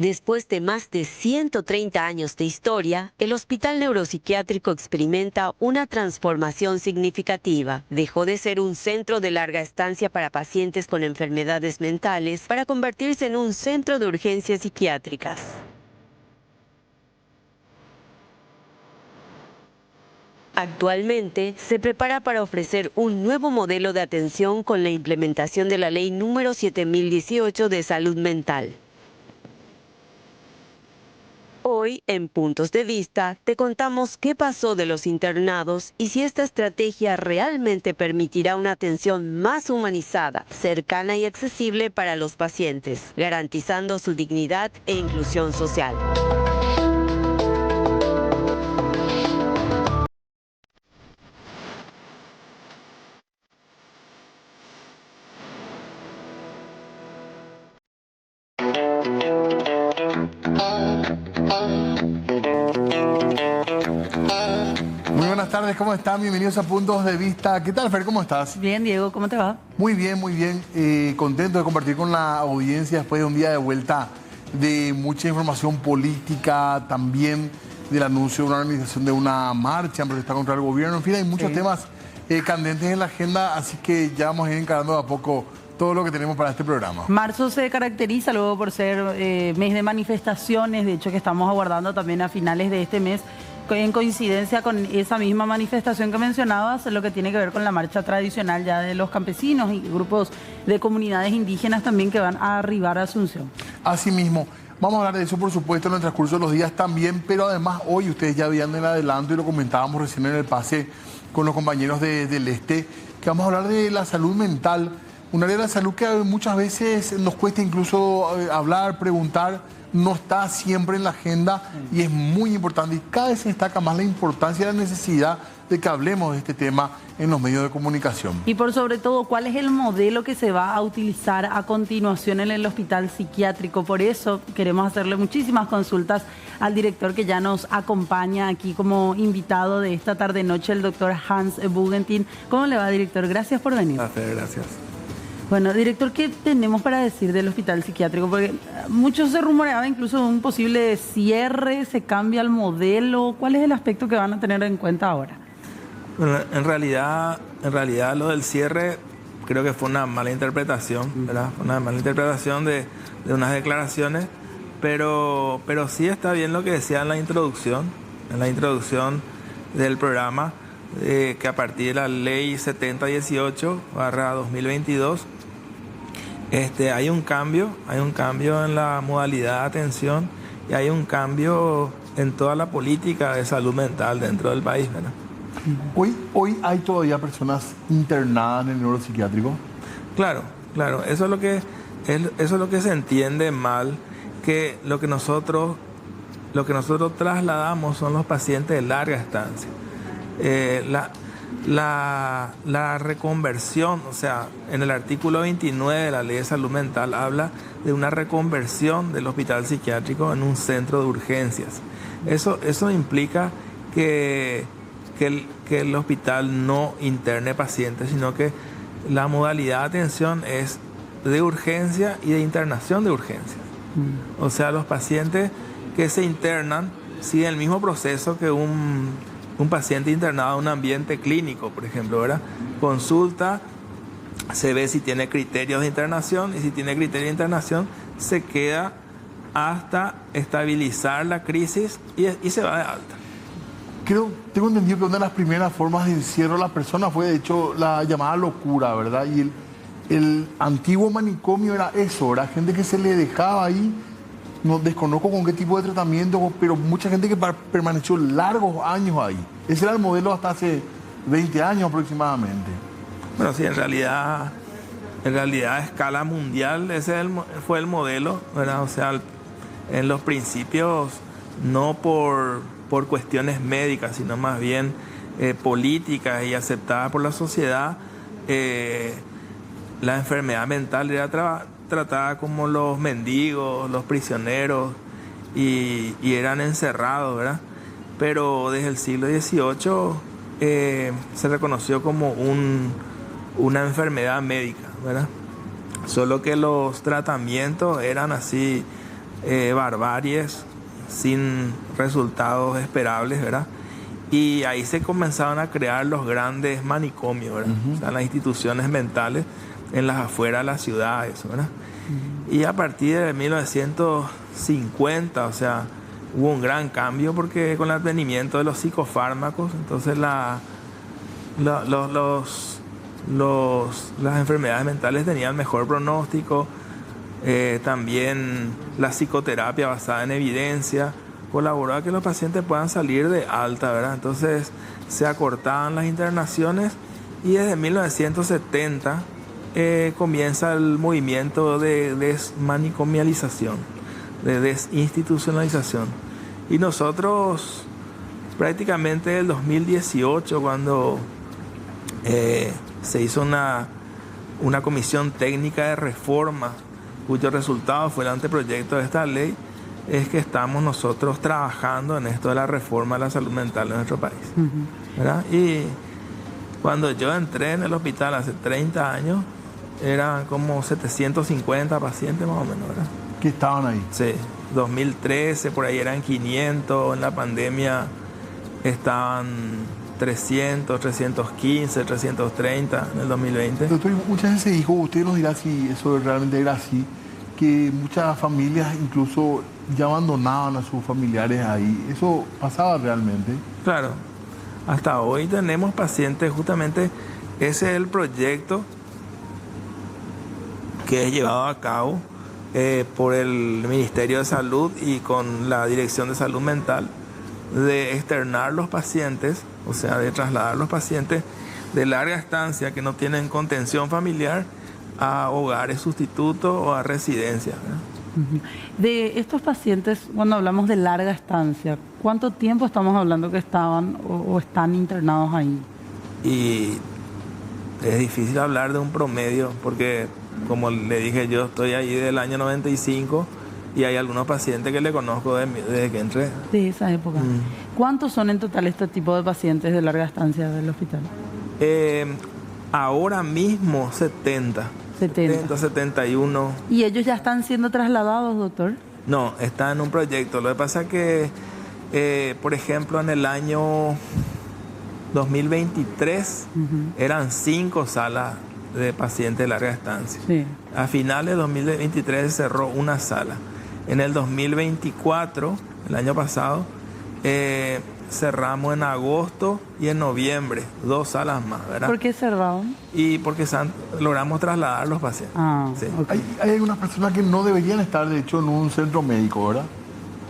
Después de más de 130 años de historia, el Hospital Neuropsiquiátrico experimenta una transformación significativa. Dejó de ser un centro de larga estancia para pacientes con enfermedades mentales para convertirse en un centro de urgencias psiquiátricas. Actualmente, se prepara para ofrecer un nuevo modelo de atención con la implementación de la Ley número 7018 de Salud Mental. Hoy, en Puntos de Vista, te contamos qué pasó de los internados y si esta estrategia realmente permitirá una atención más humanizada, cercana y accesible para los pacientes, garantizando su dignidad e inclusión social. Muy buenas tardes, ¿cómo están? Bienvenidos a Puntos de Vista. ¿Qué tal, Fer? ¿Cómo estás? Bien, Diego, ¿cómo te va? Muy bien, muy bien. Contento de compartir con la audiencia después de un día de vuelta de mucha información política, también del anuncio de una organización de una marcha en protesta contra el gobierno. En fin, hay muchos temas candentes en la agenda, así que ya vamos a ir encarando de a poco todo lo que tenemos para este programa. Marzo se caracteriza luego por ser mes de manifestaciones, de hecho que estamos aguardando también a finales de este mes, en coincidencia con esa misma manifestación que mencionabas, lo que tiene que ver con la marcha tradicional ya de los campesinos y grupos de comunidades indígenas también que van a arribar a Asunción. Asimismo, vamos a hablar de eso, por supuesto, en el transcurso de los días también, pero además hoy ustedes ya veían en el adelanto y lo comentábamos recién en el pase con los compañeros del Este, que vamos a hablar de la salud mental, un área de la salud que muchas veces nos cuesta incluso hablar, preguntar, no está siempre en la agenda y es muy importante y cada vez se destaca más la importancia y la necesidad de que hablemos de este tema en los medios de comunicación. Y por sobre todo, ¿cuál es el modelo que se va a utilizar a continuación en el hospital psiquiátrico? Por eso queremos hacerle muchísimas consultas al director que ya nos acompaña aquí como invitado de esta tarde-noche, el doctor Hans Bugentin. ¿Cómo le va, director? Gracias por venir. Gracias. Bueno, director, ¿qué tenemos para decir del hospital psiquiátrico? Porque mucho se rumoreaba incluso de un posible cierre, se cambia el modelo. ¿Cuál es el aspecto que van a tener en cuenta ahora? Bueno, en realidad lo del cierre creo que fue una mala interpretación, ¿verdad? Una mala interpretación de unas declaraciones, pero sí está bien lo que decía en la introducción del programa, que a partir de la ley 7018/2022, hay un cambio en la modalidad de atención y hay un cambio en toda la política de salud mental dentro del país, ¿verdad? Hoy hay todavía personas internadas en el neuropsiquiátrico. Claro, eso es lo que se entiende mal, que lo que nosotros trasladamos son los pacientes de larga estancia. La reconversión, o sea, en el artículo 29 de la Ley de Salud Mental habla de una reconversión del hospital psiquiátrico en un centro de urgencias. Eso implica que el hospital no interne pacientes, sino que la modalidad de atención es de urgencia y de internación de urgencias. O sea, los pacientes que se internan siguen el mismo proceso que un paciente internado en un ambiente clínico, por ejemplo, ¿verdad? Consulta, se ve si tiene criterios de internación y si tiene criterios de internación se queda hasta estabilizar la crisis y se va de alta. Tengo entendido que una de las primeras formas de encierro de la persona fue, de hecho, la llamada locura, ¿verdad? Y el antiguo manicomio era eso, ¿verdad? Gente que se le dejaba ahí, no desconozco con qué tipo de tratamiento, pero mucha gente que permaneció largos años ahí. Ese era el modelo hasta hace 20 años aproximadamente. Bueno, sí, en realidad a escala mundial ese fue el modelo, ¿verdad? O sea, en los principios no por cuestiones médicas, sino más bien políticas y aceptadas por la sociedad, la enfermedad mental era tratada como los mendigos, los prisioneros y eran encerrados, ¿verdad? Pero desde el siglo XVIII se reconoció como una enfermedad médica, ¿verdad? Solo que los tratamientos eran así barbaries sin resultados esperables, ¿verdad? Y ahí se comenzaron a crear los grandes manicomios, ¿verdad? O sea, las instituciones mentales en las afueras de las ciudades, ¿verdad? Y a partir de 1950, o sea, hubo un gran cambio porque con el advenimiento de los psicofármacos, entonces las enfermedades mentales tenían mejor pronóstico. También la psicoterapia basada en evidencia colaboró a que los pacientes puedan salir de alta, ¿verdad? Entonces se acortaban las internaciones y desde 1970 comienza el movimiento de desmanicomialización, de desinstitucionalización. Y nosotros prácticamente el 2018, cuando se hizo una comisión técnica de reforma, cuyo resultado fue el anteproyecto de esta ley, es que estamos nosotros trabajando en esto de la reforma de la salud mental en nuestro país, ¿verdad? Y cuando yo entré en el hospital hace 30 años, eran como 750 pacientes más o menos, ¿verdad? ¿Que estaban ahí? Sí, 2013 por ahí eran 500, en la pandemia estaban 300, 315, 330 en el 2020. Doctor, muchas veces se dijo, usted nos dirá si eso realmente era así, que muchas familias incluso ya abandonaban a sus familiares ahí. ¿Eso pasaba realmente? Claro, hasta hoy tenemos pacientes, justamente ese es el proyecto que es llevado a cabo por el Ministerio de Salud y con la Dirección de Salud Mental, de externar los pacientes, o sea, de trasladar los pacientes de larga estancia que no tienen contención familiar a hogares sustitutos o a residencias, ¿verdad? De estos pacientes, cuando hablamos de larga estancia, ¿cuánto tiempo estamos hablando que estaban o están internados ahí? Y es difícil hablar de un promedio porque, como le dije, yo estoy ahí del año 95 y hay algunos pacientes que le conozco desde que entré. De esa época. ¿Cuántos son en total este tipo de pacientes de larga estancia del hospital? Ahora mismo 70, 71. ¿Y ellos ya están siendo trasladados, doctor? No, está en un proyecto. Lo que pasa es que, por ejemplo, en el año 2023 eran 5 salas de pacientes de larga estancia. Sí. A finales de 2023 se cerró una sala. En el 2024, el año pasado, cerramos en agosto y en noviembre 2 salas más, ¿verdad? ¿Por qué cerraron? Y porque logramos trasladar los pacientes. Ah, sí. okay. Hay algunas personas que no deberían estar, de hecho, en un centro médico, ¿verdad?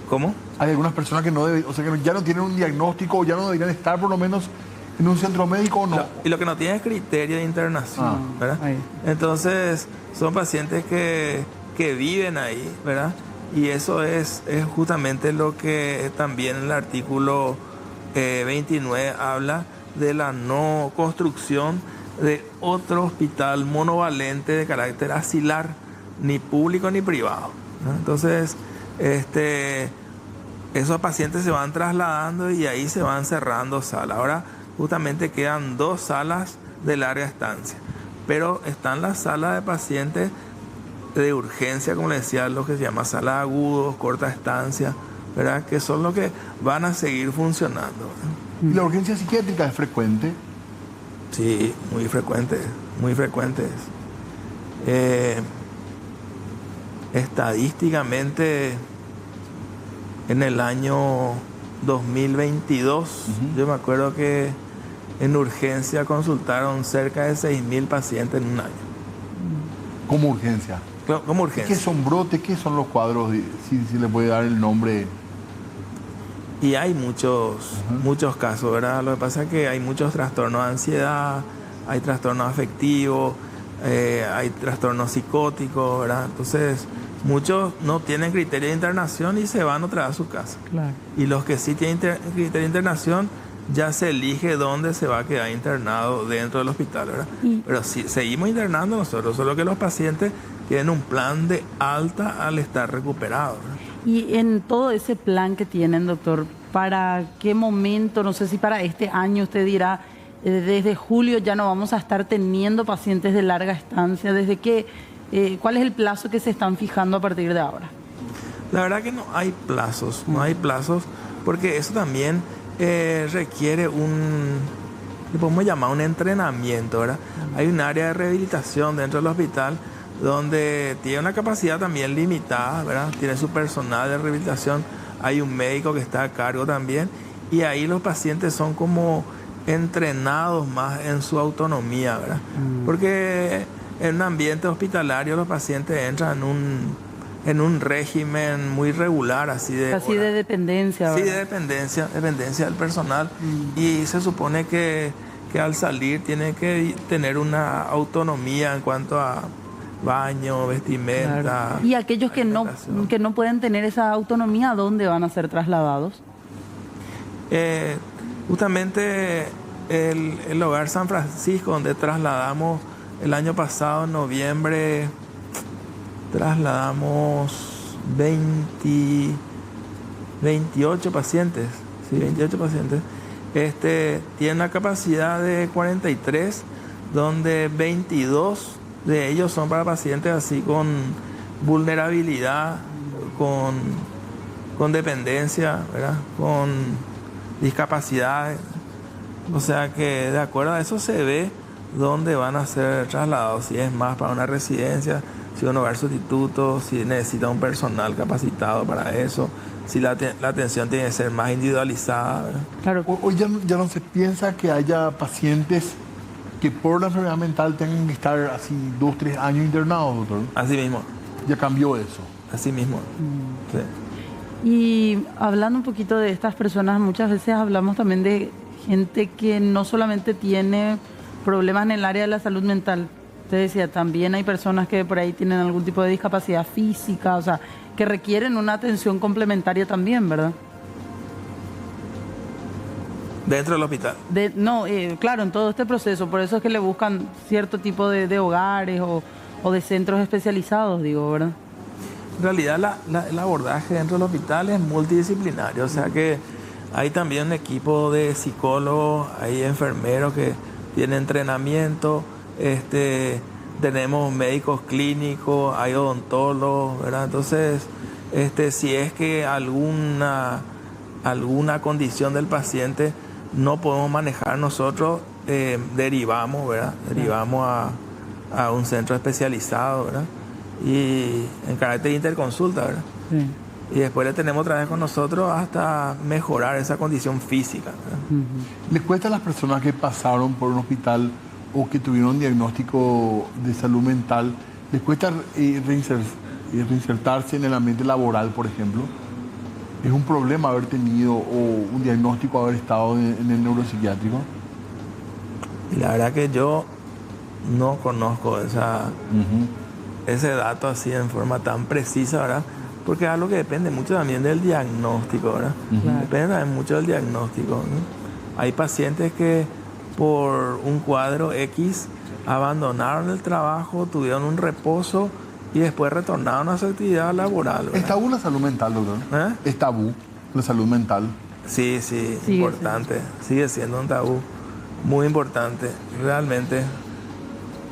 ¿Cómo? Hay algunas personas que no deben, o sea, que ya no tienen un diagnóstico, ya no deberían estar por lo menos en un centro médico o no. Y lo que no tiene es criterio de internación, ¿verdad? Ahí. Entonces, son pacientes que viven ahí, ¿verdad? Y eso es justamente lo que también el artículo 29 habla de la no construcción de otro hospital monovalente de carácter asilar, ni público ni privado, ¿no? Entonces, esos pacientes se van trasladando y ahí se van cerrando salas. Ahora justamente quedan 2 salas de larga estancia, pero están las salas de pacientes de urgencia, como les decía, lo que se llama sala de agudos, corta estancia, ¿verdad? Que son los que van a seguir funcionando, ¿verdad? ¿Y la urgencia psiquiátrica es frecuente? Sí, muy frecuente, muy frecuentes. Estadísticamente, en el año 2022, yo me acuerdo que en urgencia consultaron cerca de 6.000 pacientes en un año. ¿Como urgencia? Como urgencia. ¿Qué son brotes? ¿Qué son los cuadros? Si le puede dar el nombre. Y hay muchos casos, ¿verdad? Lo que pasa es que hay muchos trastornos de ansiedad, hay trastornos afectivos, hay trastornos psicóticos, ¿verdad? Entonces, muchos no tienen criterio de internación y se van otra vez a su casa. Claro. Y los que sí tienen criterio de internación, ya se elige dónde se va a quedar internado dentro del hospital, ¿verdad? Pero sí, seguimos internando nosotros, solo que los pacientes tienen un plan de alta al estar recuperados, ¿verdad? Y en todo ese plan que tienen, doctor, ¿para qué momento, no sé si para este año usted dirá, desde julio ya no vamos a estar teniendo pacientes de larga estancia? ¿Desde qué, cuál es el plazo que se están fijando a partir de ahora? La verdad que no hay plazos, porque eso también requiere le podemos llamar un entrenamiento, ¿verdad? Hay un área de rehabilitación dentro del hospital donde tiene una capacidad también limitada, ¿verdad? Tiene su personal de rehabilitación, hay un médico que está a cargo también, y ahí los pacientes son como entrenados más en su autonomía, ¿verdad? Porque en un ambiente hospitalario los pacientes entran en un régimen muy regular, así de... Casi de dependencia, ¿verdad? Sí, de dependencia del personal. Y se supone que al salir tiene que tener una autonomía en cuanto a baño, vestimenta. Claro. Y aquellos que no pueden tener esa autonomía, ¿a dónde van a ser trasladados? Justamente el Hogar San Francisco, donde trasladamos el año pasado, en noviembre, trasladamos 28 pacientes. Sí, 28 pacientes. Tiene una capacidad de 43, donde 22 de ellos son para pacientes así con vulnerabilidad, con dependencia, ¿verdad? Con discapacidades. O sea que de acuerdo a eso se ve dónde van a ser trasladados, si es más para una residencia, si un hogar sustituto, si necesita un personal capacitado para eso, si la atención tiene que ser más individualizada, ¿verdad? Claro. Hoy ya no se piensa que haya pacientes que por la enfermedad mental tengan que estar así 2, 3 años internados, doctor. Así mismo. Ya cambió eso. Así mismo. Sí. Y hablando un poquito de estas personas, muchas veces hablamos también de gente que no solamente tiene problemas en el área de la salud mental. Usted decía, también hay personas que por ahí tienen algún tipo de discapacidad física, o sea, que requieren una atención complementaria también, ¿verdad? Dentro del hospital. Claro, en todo este proceso, por eso es que le buscan cierto tipo de hogares o de centros especializados, digo, ¿verdad? En realidad el abordaje dentro del hospital es multidisciplinario, o sea que hay también un equipo de psicólogos, hay enfermeros que tienen entrenamiento, tenemos médicos clínicos, hay odontólogos, ¿verdad? Entonces, si es que alguna condición del paciente no podemos manejar nosotros, derivamos, ¿verdad? Derivamos a un centro especializado, ¿verdad? Y en carácter de interconsulta, ¿verdad? Sí. Y después le tenemos otra vez con nosotros hasta mejorar esa condición física, ¿verdad? ¿Les cuesta a las personas que pasaron por un hospital o que tuvieron un diagnóstico de salud mental, les cuesta reinsertarse en el ambiente laboral, por ejemplo? ¿Es un problema haber tenido o un diagnóstico, haber estado en el neuropsiquiátrico? Y la verdad que yo no conozco ese dato así en forma tan precisa, ¿verdad? Porque es algo que depende mucho también del diagnóstico, ¿verdad? Depende también mucho del diagnóstico, ¿no? Hay pacientes que por un cuadro X abandonaron el trabajo, tuvieron un reposo y después retornaron a su actividad laboral, ¿verdad? ¿Es tabú la salud mental, doctor? ¿Es tabú la salud mental? Sí, importante. Sigue siendo un tabú muy importante. Realmente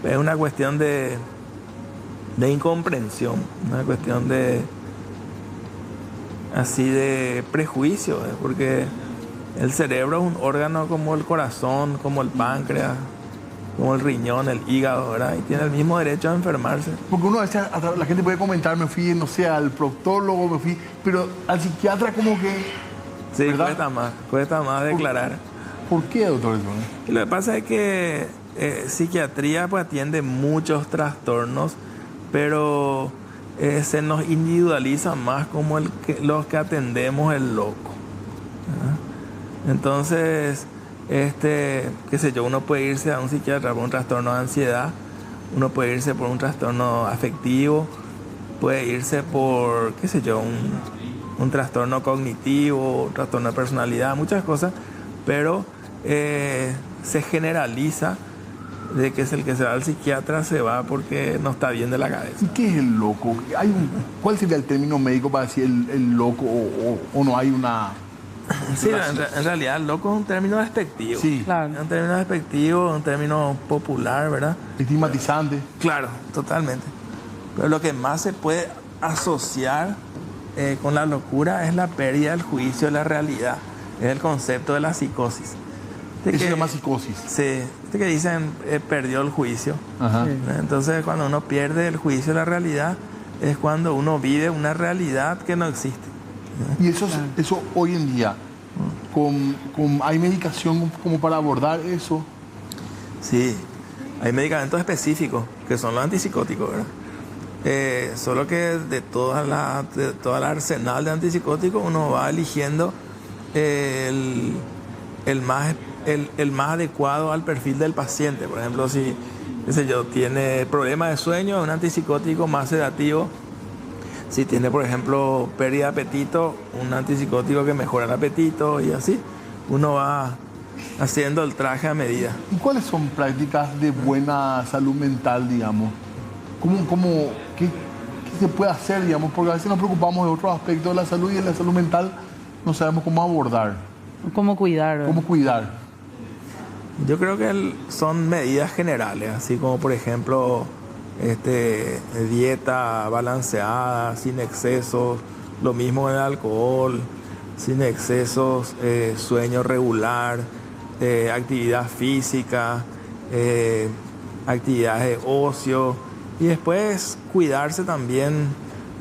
es una cuestión de incomprensión, una cuestión de prejuicio, ¿eh? Porque el cerebro es un órgano como el corazón, como el páncreas, como el riñón, el hígado, ¿verdad? Y tiene el mismo derecho a enfermarse. Porque uno a veces, la gente puede comentar, me fui, no sé, al proctólogo, pero al psiquiatra como que... Sí, ¿verdad? cuesta más declarar. ¿Por qué, doctor? Y lo que pasa es que psiquiatría pues atiende muchos trastornos, pero se nos individualiza más como los que atendemos el loco, ¿verdad? Entonces, qué sé yo, uno puede irse a un psiquiatra por un trastorno de ansiedad, uno puede irse por un trastorno afectivo, puede irse por, qué sé yo, un trastorno cognitivo, un trastorno de personalidad, muchas cosas, pero se generaliza de que es el que se va al psiquiatra se va porque no está bien de la cabeza. ¿Y qué es el loco? ¿Cuál sería el término médico para decir el loco o no hay una...? Sí, en realidad el loco es un término despectivo. Sí. Claro. Es un término despectivo, un término popular, ¿verdad? Estigmatizante. Claro, totalmente. Pero lo que más se puede asociar con la locura es la pérdida del juicio de la realidad. Es el concepto de la psicosis. Eso se llama psicosis. Sí, que dicen perdió el juicio. Ajá. Entonces cuando uno pierde el juicio de la realidad es cuando uno vive una realidad que no existe. Y eso hoy en día, ¿hay medicación como para abordar eso? Sí, hay medicamentos específicos que son los antipsicóticos, ¿verdad? Solo que de toda la arsenal de antipsicóticos uno va eligiendo el más adecuado al perfil del paciente. Por ejemplo, si tiene problemas de sueño, un antipsicótico más sedativo. Si tiene, por ejemplo, pérdida de apetito, un antipsicótico que mejora el apetito y así. Uno va haciendo el traje a medida. ¿Y cuáles son prácticas de buena salud mental, digamos? ¿Qué se puede hacer, digamos? Porque a veces nos preocupamos de otros aspectos de la salud y en la salud mental no sabemos cómo abordar. ¿Cómo cuidar? ¿Cómo cuidar? Yo creo que son medidas generales, así como por ejemplo dieta balanceada, sin excesos, lo mismo en el alcohol, sin excesos, sueño regular, actividad física, actividades de ocio y después cuidarse también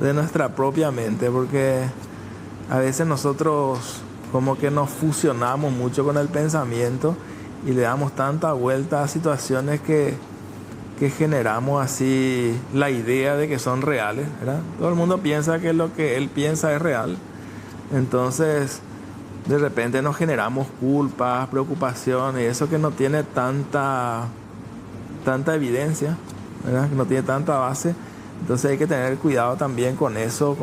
de nuestra propia mente, porque a veces nosotros como que nos fusionamos mucho con el pensamiento y le damos tanta vuelta a situaciones que generamos así la idea de que son reales, ¿verdad? Todo el mundo piensa que lo que él piensa es real. Entonces, de repente nos generamos culpas, preocupaciones, eso que no tiene tanta evidencia, ¿verdad? Que no tiene tanta base. Entonces hay que tener cuidado también con eso,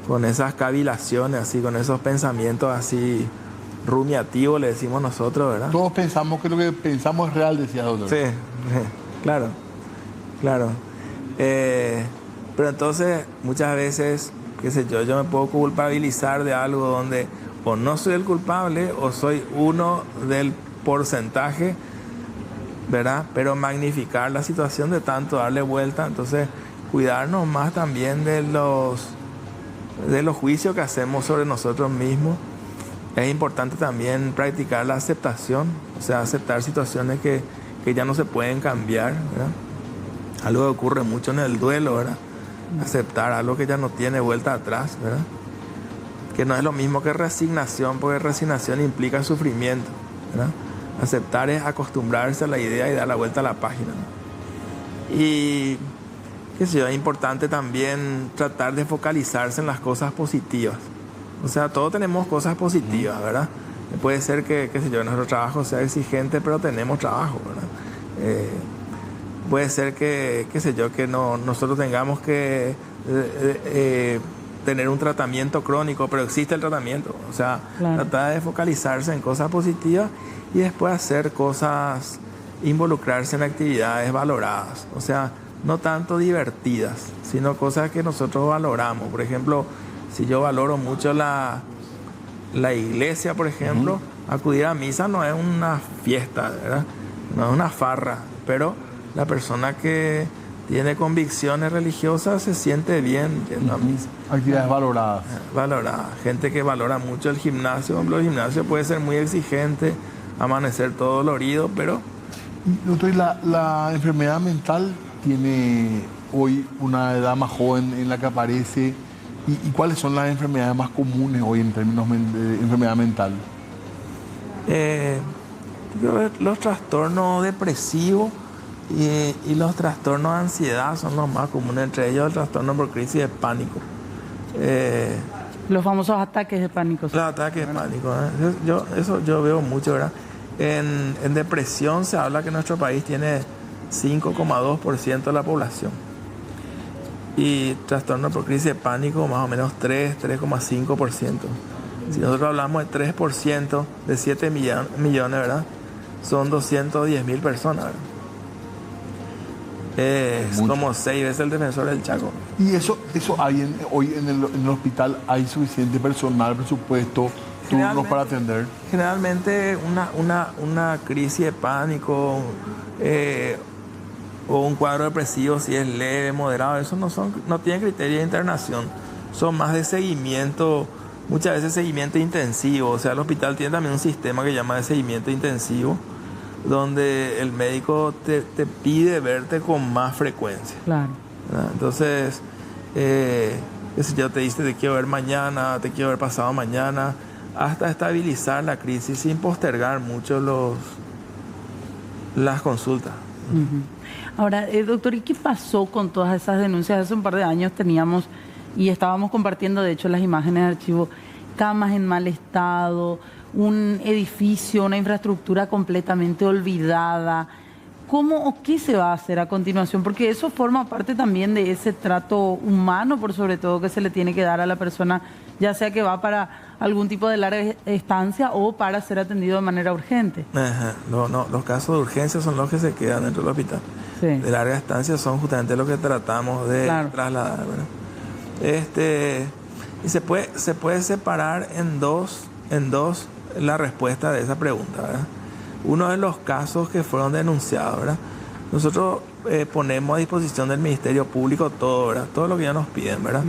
con esas cavilaciones, así, con esos pensamientos así rumiativos, le decimos nosotros, ¿verdad? Todos pensamos que lo que pensamos es real, decía doctor. Sí, claro. Pero entonces, muchas veces, yo me puedo culpabilizar de algo donde o no soy el culpable o soy uno del porcentaje, ¿verdad? Pero magnificar la situación de tanto darle vuelta, entonces cuidarnos más también de los juicios que hacemos sobre nosotros mismos. Es importante también practicar la aceptación, o sea, aceptar situaciones que ya no se pueden cambiar, ¿verdad? Algo que ocurre mucho en el duelo, ¿verdad? Aceptar algo que ya no tiene vuelta atrás, ¿verdad? Que no es lo mismo que resignación, porque resignación implica sufrimiento, ¿verdad? Aceptar es acostumbrarse a la idea y dar la vuelta a la página, ¿no? Y es importante también tratar de focalizarse en las cosas positivas. O sea, todos tenemos cosas positivas, ¿verdad? Puede ser que nuestro trabajo sea exigente, pero tenemos trabajo, ¿verdad? Puede ser que nosotros tengamos que tener un tratamiento crónico, pero existe el tratamiento. O sea, claro, tratar de focalizarse en cosas positivas y después hacer cosas, involucrarse en actividades valoradas. O sea, no tanto divertidas, sino cosas que nosotros valoramos. Por ejemplo, si yo valoro mucho la iglesia, por ejemplo, acudir a misa no es una fiesta, ¿verdad? No es una farra, pero la persona que tiene convicciones religiosas se siente bien yendo a misa. Actividades valoradas. Valoradas. Gente que valora mucho el gimnasio. Por ejemplo, el gimnasio puede ser muy exigente, amanecer todo dolorido, pero... Doctor, la enfermedad mental tiene hoy una edad más joven en la que aparece. ¿Y cuáles son las enfermedades más comunes hoy en términos de enfermedad mental? Los trastornos depresivos y los trastornos de ansiedad son los más comunes, entre ellos el trastorno por crisis de pánico. Los famosos ataques de pánico. Los ataques de pánico, eso yo veo mucho, ¿verdad? En depresión se habla que nuestro país tiene 5,2% de la población. Y trastorno por crisis de pánico más o menos 3,5%. Si nosotros hablamos de 3% de 7 millones, ¿verdad? Son 210.000 personas, ¿verdad? Es mucho. Como 6 veces el Defensor del Chaco. ¿Y eso hay hoy en el hospital? ¿Hay suficiente personal, presupuesto, turnos para atender? Generalmente una crisis de pánico o un cuadro depresivo, si es leve, moderado, eso no tiene criterio de internación. son más de seguimiento, muchas veces seguimiento intensivo. O sea, el hospital tiene también un sistema que llama de seguimiento intensivo, donde el médico te pide verte con más frecuencia. Claro. ¿Verdad? Entonces, qué sé yo, te dice te quiero ver mañana, te quiero ver pasado mañana, hasta estabilizar la crisis sin postergar mucho las consultas. Ahora, doctor, ¿y qué pasó con todas esas denuncias? Hace un par de años teníamos, y estábamos compartiendo, de hecho, las imágenes de archivo, camas en mal estado, un edificio, una infraestructura completamente olvidada. ¿Cómo o qué se va a hacer a continuación? Porque eso forma parte también de ese trato humano, por sobre todo, que se le tiene que dar a la persona, ya sea que va para algún tipo de larga estancia o para ser atendido de manera urgente. Ajá. No, los casos de urgencia son los que se quedan dentro del hospital. Sí. De larga estancia son justamente los que tratamos de trasladar, ¿verdad? Y se puede separar en dos la respuesta de esa pregunta, ¿verdad? Uno de los casos que fueron denunciados, ¿verdad? Nosotros ponemos a disposición del Ministerio Público todo, ¿verdad? Todo lo que ya nos piden, ¿verdad?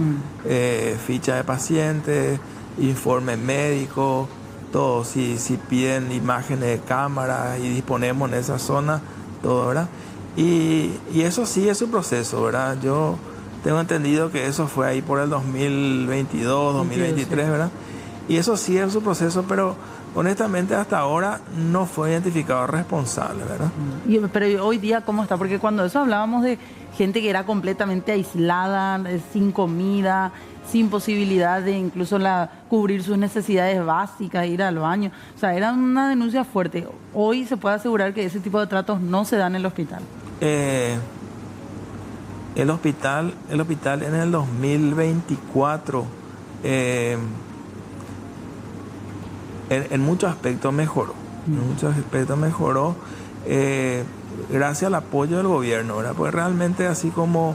Ficha de paciente, informe médico, todo. Si piden imágenes de cámara y disponemos en esa zona, todo, ¿verdad? Y eso sí es un proceso, ¿verdad? Yo tengo entendido que eso fue ahí por el 2022, 2023, ¿verdad? Y eso sí es su proceso, pero honestamente hasta ahora no fue identificado responsable, ¿verdad? Pero hoy día, ¿cómo está? Porque cuando eso hablábamos de gente que era completamente aislada, sin comida, sin posibilidad de incluso cubrir sus necesidades básicas, ir al baño. O sea, era una denuncia fuerte. Hoy se puede asegurar que ese tipo de tratos no se dan en el hospital. El hospital en el 2024 en muchos aspectos mejoró. Gracias al apoyo del gobierno, ¿verdad? Porque realmente, así como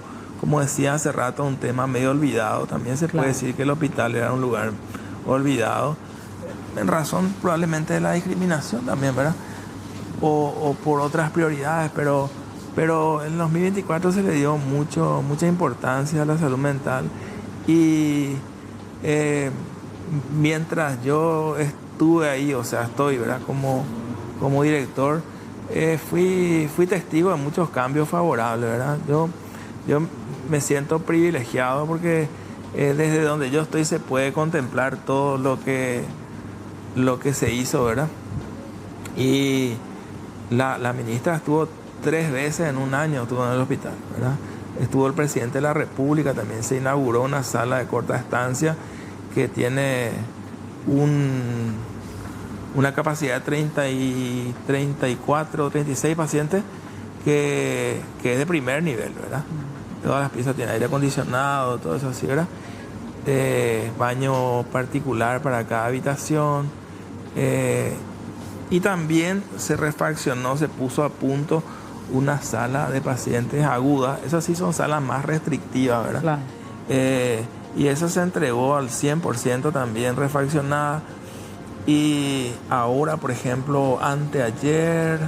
decía hace rato, un tema medio olvidado, también se puede decir que el hospital era un lugar olvidado, en razón probablemente de la discriminación también, ¿verdad? O por otras prioridades, pero en 2024 se le dio mucha importancia a la salud mental. Y mientras yo estuve ahí, o sea, estoy, ¿verdad? Como director, fui testigo de muchos cambios favorables, ¿verdad? Yo me siento privilegiado porque desde donde yo estoy se puede contemplar todo lo que se hizo, ¿verdad? Y la ministra estuvo 3 veces en un año, estuvo en el hospital, ¿verdad? Estuvo el presidente de la República, también se inauguró una sala de corta estancia que tiene una capacidad de 34, 36 pacientes que es de primer nivel, ¿verdad? Todas las piezas tienen aire acondicionado, todo eso así, ¿verdad? Baño particular para cada habitación. Y también se refaccionó, se puso a punto una sala de pacientes agudas. Esas sí son salas más restrictivas, ¿verdad? Claro. Y eso se entregó al 100% también refaccionada. Y ahora, por ejemplo, anteayer,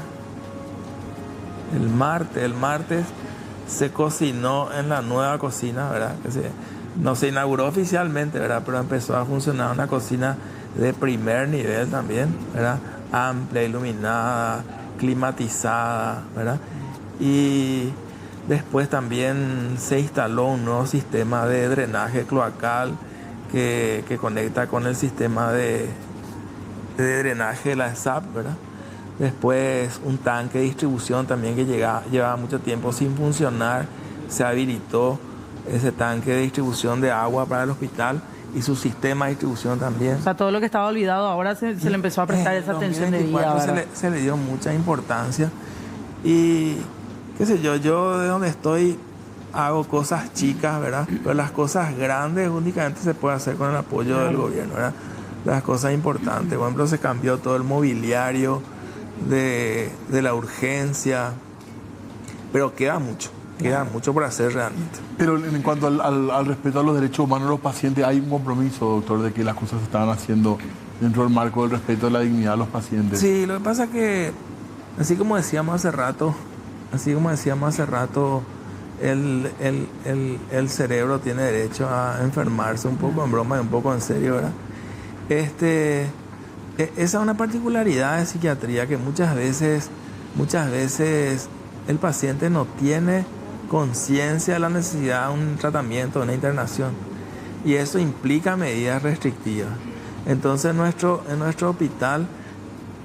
el martes, se cocinó en la nueva cocina, ¿verdad? No se inauguró oficialmente, ¿verdad? Pero empezó a funcionar una cocina de primer nivel también, ¿verdad? Amplia, iluminada, climatizada, ¿verdad? Y después también se instaló un nuevo sistema de drenaje cloacal que conecta con el sistema de drenaje de la SAP, ¿verdad? Después un tanque de distribución también que llevaba mucho tiempo sin funcionar. Se habilitó ese tanque de distribución de agua para el hospital y su sistema de distribución también. O sea, todo lo que estaba olvidado ahora se le empezó a prestar esa atención de vida. Se le dio mucha importancia. Y qué sé yo de donde estoy hago cosas chicas, ¿verdad? Pero las cosas grandes únicamente se puede hacer con el apoyo del gobierno, ¿verdad? Las cosas importantes, por ejemplo, se cambió todo el mobiliario de la urgencia, pero queda mucho por hacer realmente. Pero en cuanto al respeto a los derechos humanos de los pacientes, hay un compromiso, doctor, de que las cosas se estaban haciendo dentro del marco del respeto a la dignidad de los pacientes. Sí, lo que pasa es que, así como decíamos hace rato, el cerebro tiene derecho a enfermarse, un poco en broma y un poco en serio, ¿verdad? Esa es una particularidad de psiquiatría, que muchas veces el paciente no tiene conciencia de la necesidad de un tratamiento, de una internación, y eso implica medidas restrictivas. Entonces en nuestro hospital,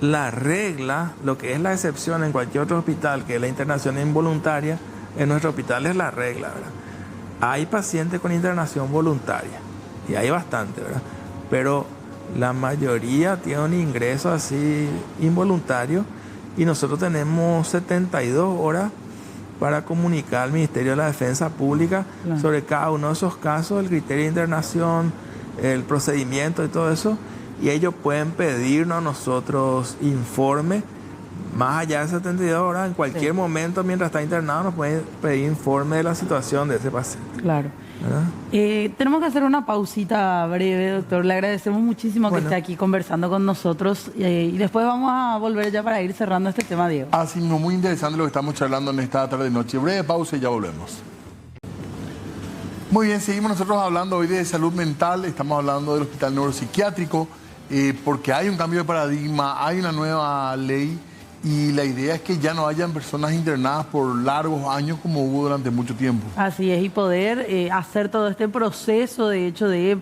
la regla, lo que es la excepción en cualquier otro hospital, que es la internación involuntaria, en nuestro hospital es la regla, ¿verdad? Hay pacientes con internación voluntaria, y hay bastante, ¿verdad? Pero la mayoría tiene un ingreso así involuntario, y nosotros tenemos 72 horas para comunicar al Ministerio de la Defensa Pública sobre cada uno de esos casos, el criterio de internación, el procedimiento y todo eso, y ellos pueden pedirnos a nosotros informe más allá de 72 horas, en cualquier momento mientras está internado nos pueden pedir informe de la situación de ese paciente. Claro. Tenemos que hacer una pausita breve, doctor. Le agradecemos muchísimo que esté aquí conversando con nosotros, y después vamos a volver ya para ir cerrando este tema, Diego. Así mismo, muy interesante lo que estamos charlando en esta tarde-noche. Breve pausa y ya volvemos. Muy bien, seguimos nosotros hablando hoy de salud mental. Estamos hablando del hospital neuropsiquiátrico, porque hay un cambio de paradigma, hay una nueva ley, y la idea es que ya no hayan personas internadas por largos años como hubo durante mucho tiempo. Así es, y poder hacer todo este proceso, de hecho, de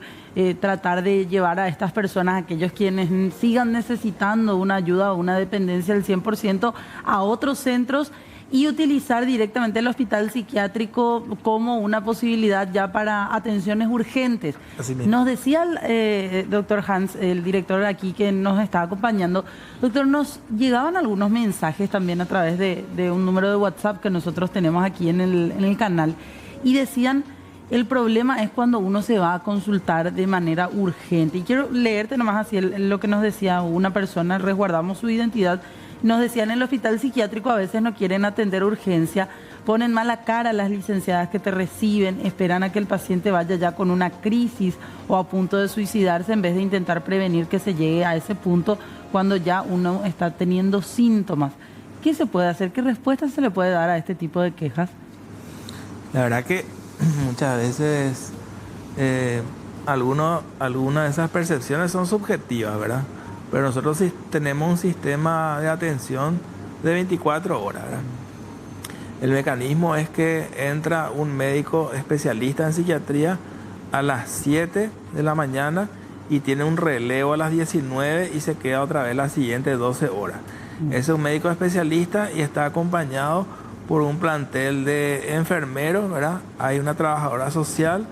tratar de llevar a estas personas, aquellos quienes sigan necesitando una ayuda o una dependencia del 100%, a otros centros, y utilizar directamente el hospital psiquiátrico como una posibilidad ya para atenciones urgentes. Así mismo. Nos decía el doctor Hans, el director aquí que nos está acompañando, doctor, nos llegaban algunos mensajes también a través de un número de WhatsApp que nosotros tenemos aquí en el canal, y decían: el problema es cuando uno se va a consultar de manera urgente. Y quiero leerte nomás así lo que nos decía una persona, resguardamos su identidad. Nos decían: en el hospital psiquiátrico a veces no quieren atender urgencia, ponen mala cara a las licenciadas que te reciben, esperan a que el paciente vaya ya con una crisis o a punto de suicidarse, en vez de intentar prevenir que se llegue a ese punto cuando ya uno está teniendo síntomas. ¿Qué se puede hacer? ¿Qué respuesta se le puede dar a este tipo de quejas? La verdad que muchas veces algunas de esas percepciones son subjetivas, ¿verdad? Pero nosotros sí tenemos un sistema de atención de 24 horas, ¿verdad? El mecanismo es que entra un médico especialista en psiquiatría a las 7 de la mañana y tiene un relevo a las 19 y se queda otra vez las siguientes 12 horas. Es un médico especialista y está acompañado por un plantel de enfermeros, ¿verdad? Hay una trabajadora social,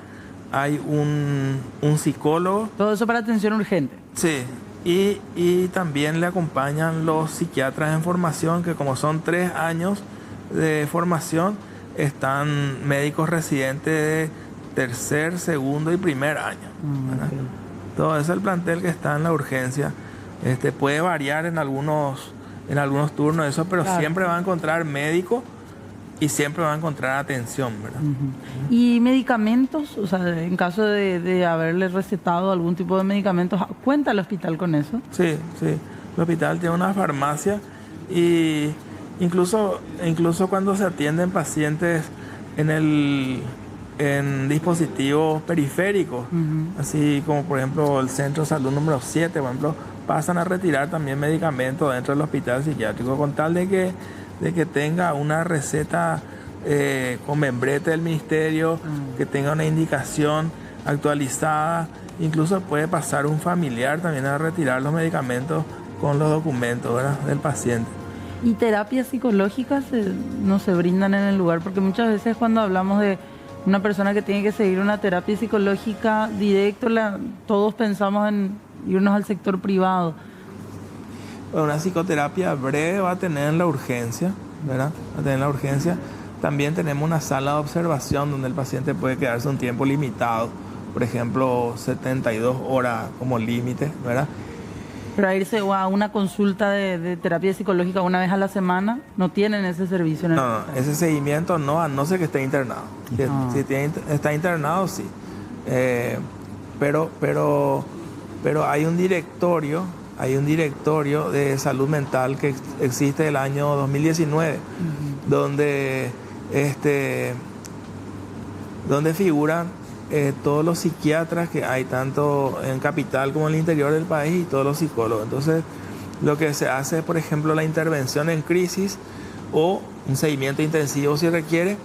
hay un psicólogo. Todo eso para atención urgente. Sí. Y también le acompañan los psiquiatras en formación, que como son 3 años de formación, están médicos residentes de tercer, segundo y primer año. Okay. Todo eso es el plantel que está en la urgencia. Puede variar en algunos turnos, eso, pero claro, siempre va a encontrar médico y siempre va a encontrar atención, ¿verdad? ¿Y medicamentos? O sea, en caso de haberle recetado algún tipo de medicamentos, ¿cuenta el hospital con eso? Sí. El hospital tiene una farmacia, y incluso cuando se atienden pacientes en dispositivos periféricos, así como por ejemplo el Centro de Salud número 7, por ejemplo, pasan a retirar también medicamentos dentro del hospital psiquiátrico, con tal de que tenga una receta con membrete del ministerio, que tenga una indicación actualizada. Incluso puede pasar un familiar también a retirar los medicamentos con los documentos, ¿verdad?, del paciente. ¿Y terapias psicológicas no se brindan en el lugar? Porque muchas veces cuando hablamos de una persona que tiene que seguir una terapia psicológica directo, todos pensamos en irnos al sector privado. Una psicoterapia breve va a tener en la urgencia, ¿verdad? Va a tener en la urgencia. También tenemos una sala de observación donde el paciente puede quedarse un tiempo limitado, por ejemplo, 72 horas como límite, ¿verdad? Pero a irse a una consulta de terapia psicológica una vez a la semana, ¿no tienen ese servicio? No, ese seguimiento no, a no ser que esté internado. Si está internado, sí. Pero hay un directorio de salud mental que existe del año 2019, donde donde figuran todos los psiquiatras que hay tanto en capital como en el interior del país y todos los psicólogos. Entonces, lo que se hace es, por ejemplo, la intervención en crisis o un seguimiento intensivo si requiere,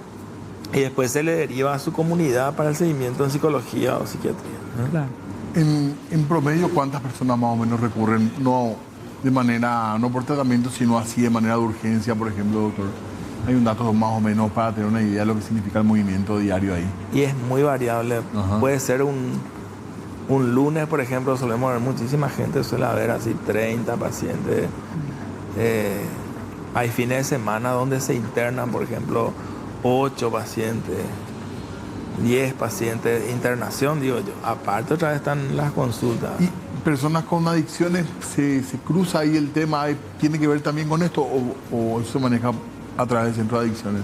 y después se le deriva a su comunidad para el seguimiento en psicología o psiquiatría, ¿no? Claro. En promedio, ¿cuántas personas más o menos recurren? No de manera, no por tratamiento, sino así de manera de urgencia, por ejemplo, doctor. Hay un dato más o menos para tener una idea de lo que significa el movimiento diario ahí. Y es muy variable. Ajá. Puede ser un lunes, por ejemplo, solemos ver muchísima gente, suele haber así 30 pacientes. Hay fines de semana donde se internan, por ejemplo, 8 pacientes, 10 pacientes, internación, digo yo. Aparte otra vez están las consultas. ¿Y personas con adicciones, se cruza ahí el tema? ¿Tiene que ver también con esto o eso se maneja a través del centro de adicciones?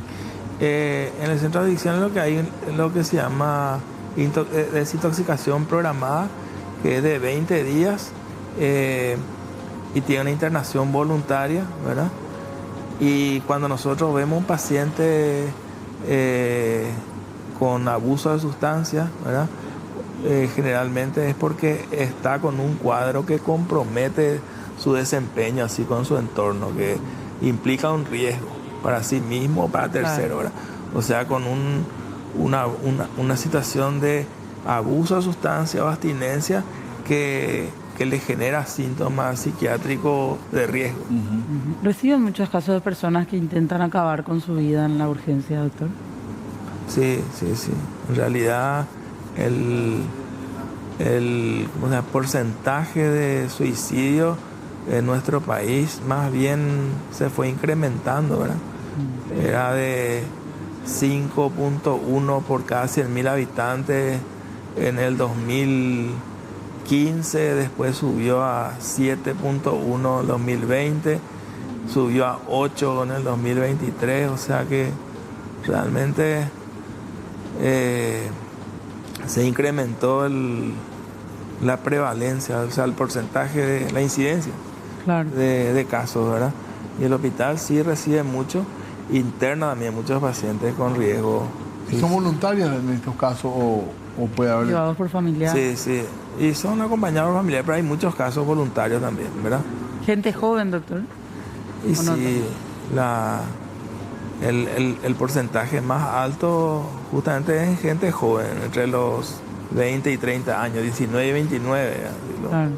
En el centro de adicciones lo que hay es lo que se llama desintoxicación programada, que es de 20 días y tiene una internación voluntaria, ¿verdad? Y cuando nosotros vemos un paciente con abuso de sustancias, ¿verdad? Generalmente es porque está con un cuadro que compromete su desempeño así con su entorno, que implica un riesgo para sí mismo o para tercero, ¿verdad? O sea, con una situación de abuso de sustancia o abstinencia que le genera síntomas psiquiátricos de riesgo. ¿Reciben muchos casos de personas que intentan acabar con su vida en la urgencia, doctor? Sí. En realidad, el porcentaje de suicidio en nuestro país más bien se fue incrementando, ¿verdad? Era de 5.1 por cada 100.000 habitantes en el 2015, después subió a 7.1 en el 2020, subió a 8 en el 2023, o sea que realmente se incrementó la prevalencia, o sea, el porcentaje de la incidencia de casos, ¿verdad? Y el hospital sí recibe mucho, interna también muchos pacientes con riesgo. ¿Son voluntarias en estos casos o puede haber? Llevados por familiares. Sí, y son acompañados por familiares, pero hay muchos casos voluntarios también, ¿verdad? Gente joven, doctor. Y sí, el porcentaje más alto justamente es en gente joven, entre los 20 y 30 años, 19 y 29. Claro.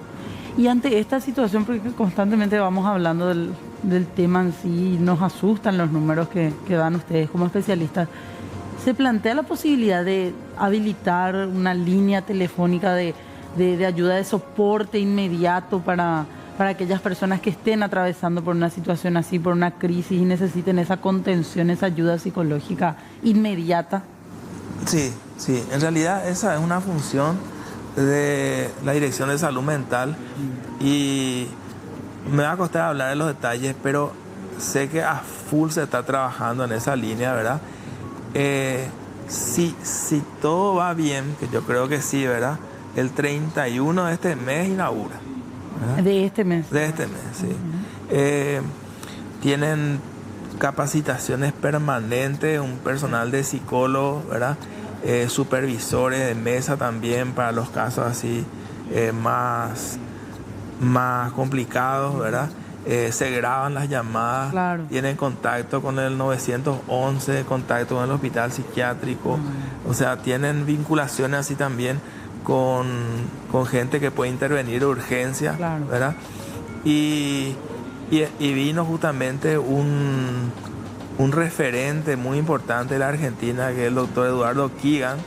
Y ante esta situación, porque constantemente vamos hablando del tema en sí, nos asustan los números que dan ustedes como especialistas, ¿se plantea la posibilidad de habilitar una línea telefónica de ayuda de soporte inmediato para aquellas personas que estén atravesando por una situación así, por una crisis y necesiten esa contención, esa ayuda psicológica inmediata? Sí, en realidad esa es una función de la Dirección de Salud Mental y me va a costar hablar de los detalles, pero sé que a full se está trabajando en esa línea, ¿verdad? Si todo va bien, que yo creo que sí, ¿verdad? El 31 de este mes inaugura. ¿Verdad? De este mes, sí. Tienen capacitaciones permanentes, un personal de psicólogos, ¿verdad? Supervisores de mesa también para los casos así más complicados, ¿verdad? Se graban las llamadas, claro. Tienen contacto con el 911, contacto con el hospital psiquiátrico, o sea, tienen vinculaciones así también con gente que puede intervenir de urgencia, claro. ¿verdad? Y vino justamente un referente muy importante de la Argentina, que es el doctor Eduardo Keegan,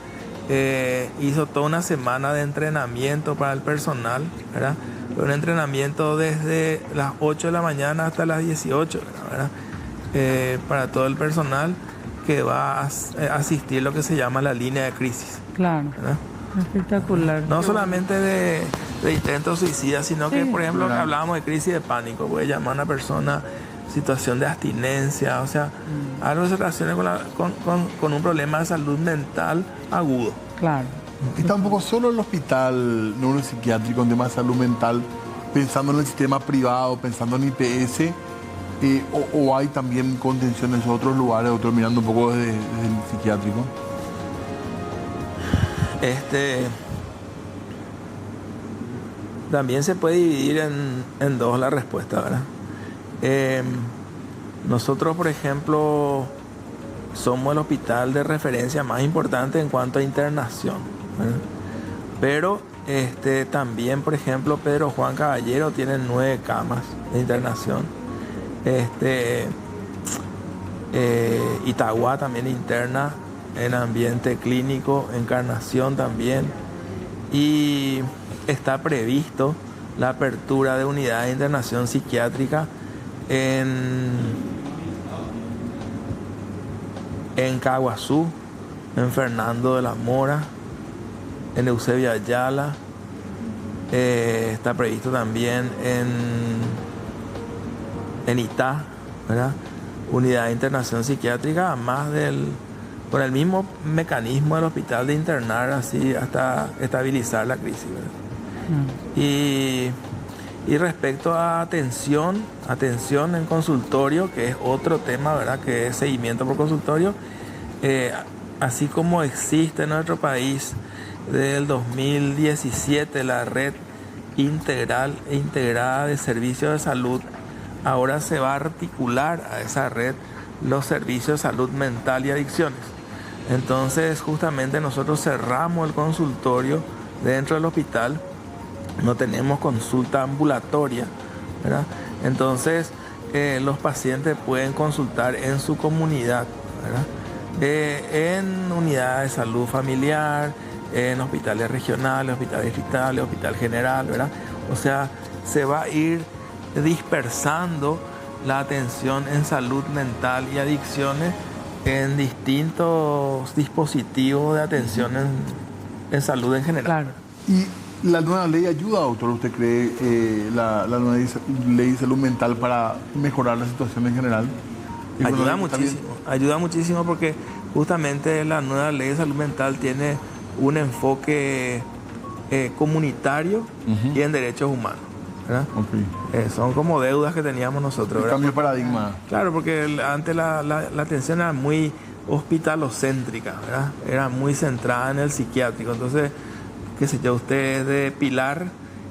hizo toda una semana de entrenamiento para el personal, ¿verdad? Un entrenamiento desde las 8 de la mañana hasta las 18, ¿verdad? Para todo el personal que va a asistir lo que se llama la línea de crisis. Claro. ¿Verdad? Espectacular. No solamente de intentos suicidas, sino que, por ejemplo, claro. que hablábamos de crisis de pánico, puede llamar a una persona situación de abstinencia, o sea, algo que se relaciona con un problema de salud mental agudo. Claro. ¿Está un poco solo el hospital neuropsiquiátrico en temas de salud mental, pensando en el sistema privado, pensando en IPS, o hay también contención en otros lugares, otros mirando un poco desde el psiquiátrico? También se puede dividir en dos la respuesta, ¿verdad? Nosotros, por ejemplo, somos el hospital de referencia más importante en cuanto a internación, ¿verdad? Pero también, por ejemplo, Pedro Juan Caballero tiene 9 camas de internación. Itagua también interna en ambiente clínico, Encarnación también. Y está previsto la apertura de unidades de internación psiquiátrica en Caguazú, en Fernando de la Mora, en Eusebio Ayala. Está previsto también en Itá, ¿verdad? Unidad de internación psiquiátrica, más con el mismo mecanismo del hospital de internar así hasta estabilizar la crisis, ¿verdad? Y respecto a atención en consultorio, que es otro tema, ¿verdad? Que es seguimiento por consultorio, así como existe en nuestro país desde el 2017 la red integral e integrada de servicios de salud, ahora se va a articular a esa red los servicios de salud mental y adicciones. Entonces, justamente nosotros cerramos el consultorio dentro del hospital, no tenemos consulta ambulatoria, ¿verdad? Entonces, los pacientes pueden consultar en su comunidad, ¿verdad? En unidades de salud familiar, en hospitales regionales, hospitales distritales, hospital general, ¿verdad? O sea, se va a ir dispersando la atención en salud mental y adicciones en distintos dispositivos de atención en salud en general. Claro. ¿Y la nueva ley ayuda, doctor? ¿Usted cree la nueva ley de salud mental para mejorar la situación en general? Ayuda muchísimo porque justamente la nueva ley de salud mental tiene un enfoque comunitario y en derechos humanos, ¿verdad? Okay. Son como deudas que teníamos nosotros. Cambio de paradigma. Claro, porque antes la atención era muy hospitalocéntrica, ¿verdad? Era muy centrada en el psiquiátrico. Entonces, qué sé yo, usted es de Pilar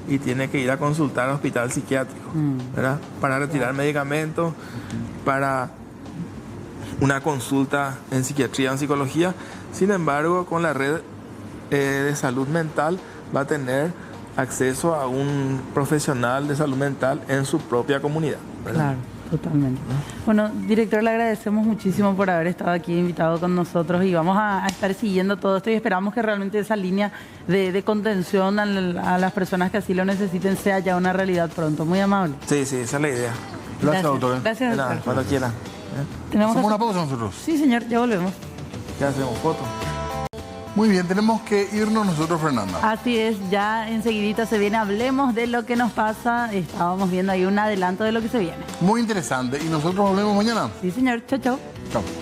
y tiene que ir a consultar al hospital psiquiátrico, ¿verdad? Para retirar medicamentos, para una consulta en psiquiatría o en psicología. Sin embargo, con la red de salud mental va a tener acceso a un profesional de salud mental en su propia comunidad, ¿verdad? Claro, totalmente. Bueno, director, le agradecemos muchísimo por haber estado aquí invitado con nosotros y vamos a estar siguiendo todo esto y esperamos que realmente esa línea de contención a las personas que así lo necesiten sea ya una realidad pronto. Muy amable. Sí, esa es la idea. Gracias, doctor. Gracias, doctor. Cuando quiera. ¿Hacemos una pausa nosotros? Sí, señor, ya volvemos. ¿Qué hacemos? ¿Foto? Muy bien, tenemos que irnos nosotros, Fernanda. Así es, ya enseguidita se viene, hablemos de lo que nos pasa. Estábamos viendo ahí un adelanto de lo que se viene. Muy interesante. ¿Y nosotros volvemos mañana? Sí, señor. Chao, chao. Chao.